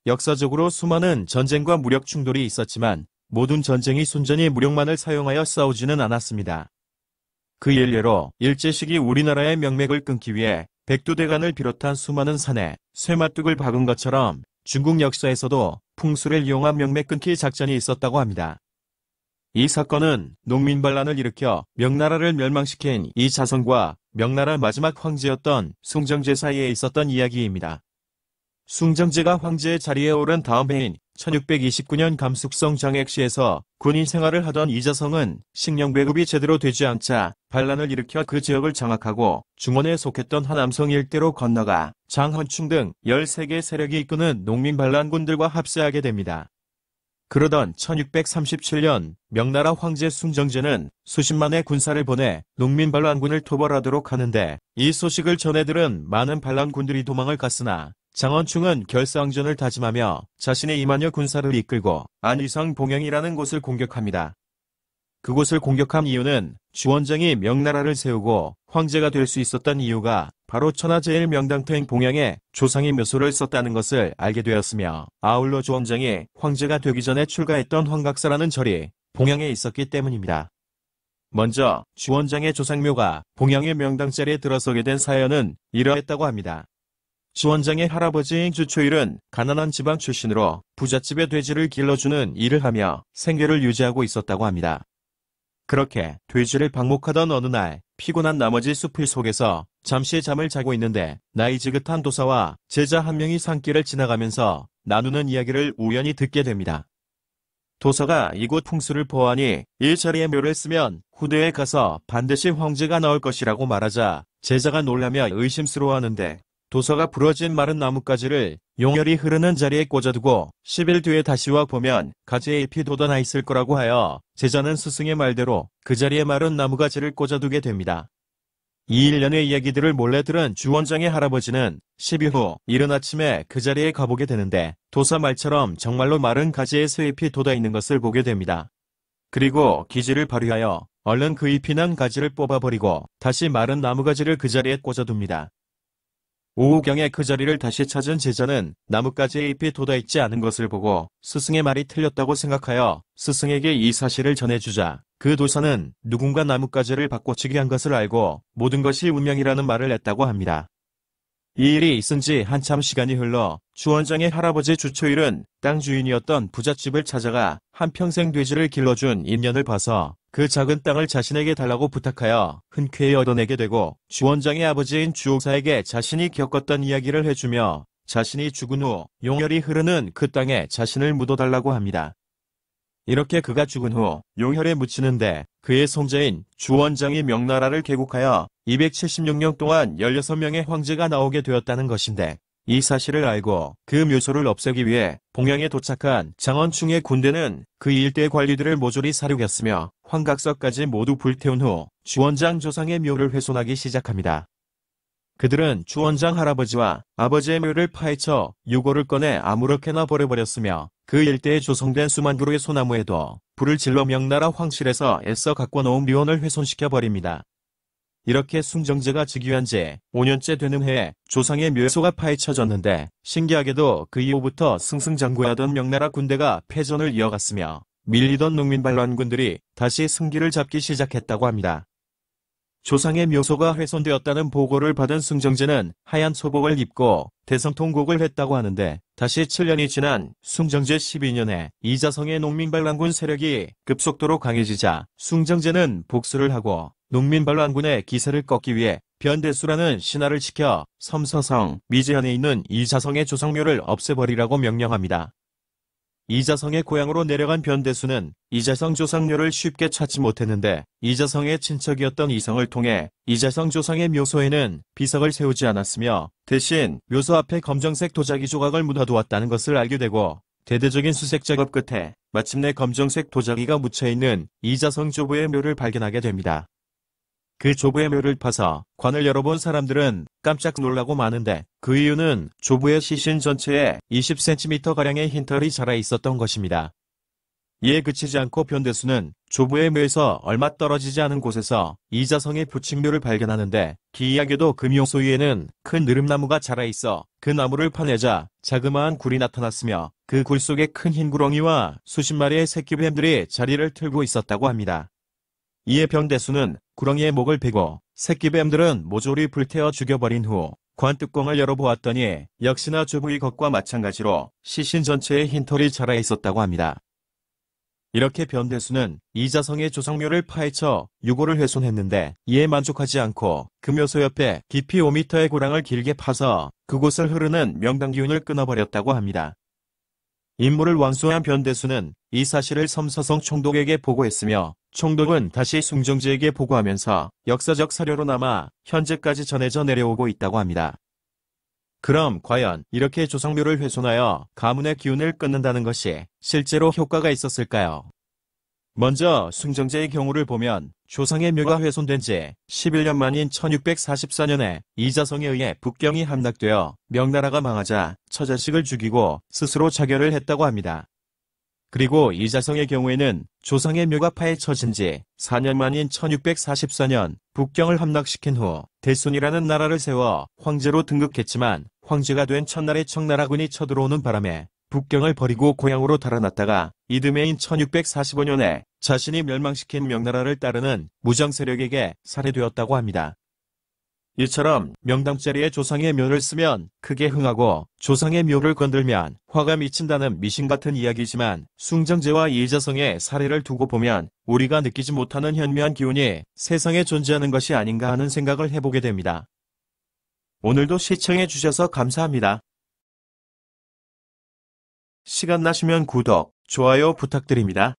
역사적으로 수많은 전쟁과 무력 충돌이 있었지만 모든 전쟁이 순전히 무력만을 사용하여 싸우지는 않았습니다. 그 일례로 일제시기 우리나라의 명맥을 끊기 위해 백두대간을 비롯한 수많은 산에 쇠마뚝을 박은 것처럼 중국 역사에서도 풍수를 이용한 명맥 끊기 작전이 있었다고 합니다. 이 사건은 농민반란을 일으켜 명나라를 멸망시킨 이자성과 명나라 마지막 황제였던 숭정제 사이에 있었던 이야기입니다. 숭정제가 황제의 자리에 오른 다음 해인 1629년 감숙성 장액시에서 군인 생활을 하던 이자성은 식량 배급이 제대로 되지 않자 반란을 일으켜 그 지역을 장악하고 중원에 속했던 하남성 일대로 건너가 장헌충 등 13개 세력이 이끄는 농민반란군들과 합세하게 됩니다. 그러던 1637년 명나라 황제 숭정제는 수십만의 군사를 보내 농민반란군을 토벌하도록 하는데 이 소식을 전해 들은 많은 반란군들이 도망을 갔으나 장헌충은 결사항전을 다짐하며 자신의 2만여 군사를 이끌고 안위성 봉영이라는 곳을 공격합니다. 그곳을 공격한 이유는 주원장이 명나라를 세우고 황제가 될 수 있었던 이유가 바로 천하제일명당터인 봉영에 조상이 묘소를 썼다는 것을 알게 되었으며 아울러 주원장이 황제가 되기 전에 출가했던 황각사라는 절이 봉영에 있었기 때문입니다. 먼저 주원장의 조상묘가 봉영의 명당자리에 들어서게 된 사연은 이러했다고 합니다. 주원장의 할아버지인 주초일은 가난한 집안 출신으로 부잣집의 돼지를 길러주는 일을 하며 생계를 유지하고 있었다고 합니다. 그렇게 돼지를 방목하던 어느 날 피곤한 나머지 숲을 속에서 잠시 잠을 자고 있는데 나이 지긋한 도사와 제자 한 명이 산길을 지나가면서 나누는 이야기를 우연히 듣게 됩니다. 도사가 이곳 풍수를 보아하니 이 자리에 묘를 쓰면 후대에 가서 반드시 황제가 나올 것이라고 말하자 제자가 놀라며 의심스러워하는데 도사가 부러진 마른 나뭇가지를 용혈이 흐르는 자리에 꽂아두고 10일 뒤에 다시 와 보면 가지에 잎이 돋아나 있을 거라고 하여 제자는 스승의 말대로 그 자리에 마른 나무가지를 꽂아두게 됩니다. 이 일련의 이야기들을 몰래 들은 주원장의 할아버지는 10일 후 이른 아침에 그 자리에 가보게 되는데 도사 말처럼 정말로 마른 가지에 쇠잎이 돋아있는 것을 보게 됩니다. 그리고 기지를 발휘하여 얼른 그 잎이 난 가지를 뽑아버리고 다시 마른 나무가지를 그 자리에 꽂아둡니다. 오후경에 그 자리를 다시 찾은 제자는 나뭇가지에 잎이 돋아있지 않은 것을 보고 스승의 말이 틀렸다고 생각하여 스승에게 이 사실을 전해주자 그 도사는 누군가 나뭇가지를 바꿔치기 한 것을 알고 모든 것이 운명이라는 말을 했다고 합니다. 이 일이 있은 지 한참 시간이 흘러 주원장의 할아버지 주초일은 땅 주인이었던 부잣집을 찾아가 한평생 돼지를 길러준 인연을 봐서 그 작은 땅을 자신에게 달라고 부탁하여 흔쾌히 얻어내게 되고 주원장의 아버지인 주옥사에게 자신이 겪었던 이야기를 해주며 자신이 죽은 후 용혈이 흐르는 그 땅에 자신을 묻어달라고 합니다. 이렇게 그가 죽은 후 용혈에 묻히는데 그의 손자인 주원장이 명나라를 개국하여 276년 동안 16명의 황제가 나오게 되었다는 것인데 이 사실을 알고 그 묘소를 없애기 위해 봉영에 도착한 장헌충의 군대는 그 일대 관리들을 모조리 사륙했으며 황각서까지 모두 불태운 후 주원장 조상의 묘를 훼손하기 시작합니다. 그들은 주원장 할아버지와 아버지의 묘를 파헤쳐 유골을 꺼내 아무렇게나 버려버렸으며 그 일대에 조성된 수만 그루의 소나무에도 불을 질러 명나라 황실에서 애써 갖고 놓은 묘원을 훼손시켜버립니다. 이렇게 숭정제가 즉위한 지 5년째 되는 해에 조상의 묘소가 파헤쳐졌는데 신기하게도 그 이후부터 승승장구하던 명나라 군대가 패전을 이어갔으며 밀리던 농민반란군들이 다시 승기를 잡기 시작했다고 합니다. 조상의 묘소가 훼손되었다는 보고를 받은 숭정제는 하얀 소복을 입고 대성통곡을 했다고 하는데 다시 7년이 지난 숭정제 12년에 이자성의 농민반란군 세력이 급속도로 강해지자 숭정제는 복수를 하고 농민반란군의 기세를 꺾기 위해 변대수라는 신하를 시켜 섬서성 미제현에 있는 이자성의 조상묘를 없애버리라고 명령합니다. 이자성의 고향으로 내려간 변대수는 이자성 조상묘를 쉽게 찾지 못했는데 이자성의 친척이었던 이성을 통해 이자성 조상의 묘소에는 비석을 세우지 않았으며 대신 묘소 앞에 검정색 도자기 조각을 묻어두었다는 것을 알게 되고 대대적인 수색 작업 끝에 마침내 검정색 도자기가 묻혀있는 이자성 조부의 묘를 발견하게 됩니다. 그 조부의 묘를 파서 관을 열어본 사람들은 깜짝 놀라고 마는데 그 이유는 조부의 시신 전체에 20cm가량의 흰털이 자라 있었던 것입니다. 이에 그치지 않고 변대수는 조부의 묘에서 얼마 떨어지지 않은 곳에서 이자성의 부칙묘를 발견하는데 기이하게도 그 묘 소위에는 큰 느릅나무가 자라있어 그 나무를 파내자 자그마한 굴이 나타났으며 그 굴 속에 큰 흰 구렁이와 수십 마리의 새끼뱀들이 자리를 틀고 있었다고 합니다. 이에 병대수는 구렁이의 목을 베고 새끼뱀들은 모조리 불태워 죽여버린 후 관뚜껑을 열어보았더니 역시나 조부의 것과 마찬가지로 시신 전체에 흰털이 자라있었다고 합니다. 이렇게 변대수는 이자성의 조상묘를 파헤쳐 유골을 훼손했는데 이에 만족하지 않고 그 묘소 옆에 깊이 5m의 고랑을 길게 파서 그곳을 흐르는 명당기운을 끊어버렸다고 합니다. 임무를 완수한 변대수는 이 사실을 섬서성 총독에게 보고했으며 총독은 다시 숭정제에게 보고하면서 역사적 사료로 남아 현재까지 전해져 내려오고 있다고 합니다. 그럼 과연 이렇게 조상묘를 훼손하여 가문의 기운을 끊는다는 것이 실제로 효과가 있었을까요? 먼저 숭정제의 경우를 보면 조상의 묘가 훼손된 지 11년 만인 1644년에 이자성에 의해 북경이 함락되어 명나라가 망하자 처자식을 죽이고 스스로 자결을 했다고 합니다. 그리고 이자성의 경우에는 조상의 묘가 파헤쳐진 지 4년 만인 1644년 북경을 함락시킨 후 대순이라는 나라를 세워 황제로 등극했지만 황제가 된 첫날에 청나라군이 쳐들어오는 바람에 북경을 버리고 고향으로 달아났다가 이듬해인 1645년에 자신이 멸망시킨 명나라를 따르는 무장 세력에게 살해되었다고 합니다. 이처럼 명당자리에 조상의 묘를 쓰면 크게 흥하고 조상의 묘를 건들면 화가 미친다는 미신 같은 이야기지만 숭정제와 이자성의 사례를 두고 보면 우리가 느끼지 못하는 현묘한 기운이 세상에 존재하는 것이 아닌가 하는 생각을 해보게 됩니다. 오늘도 시청해주셔서 감사합니다. 시간 나시면 구독, 좋아요 부탁드립니다.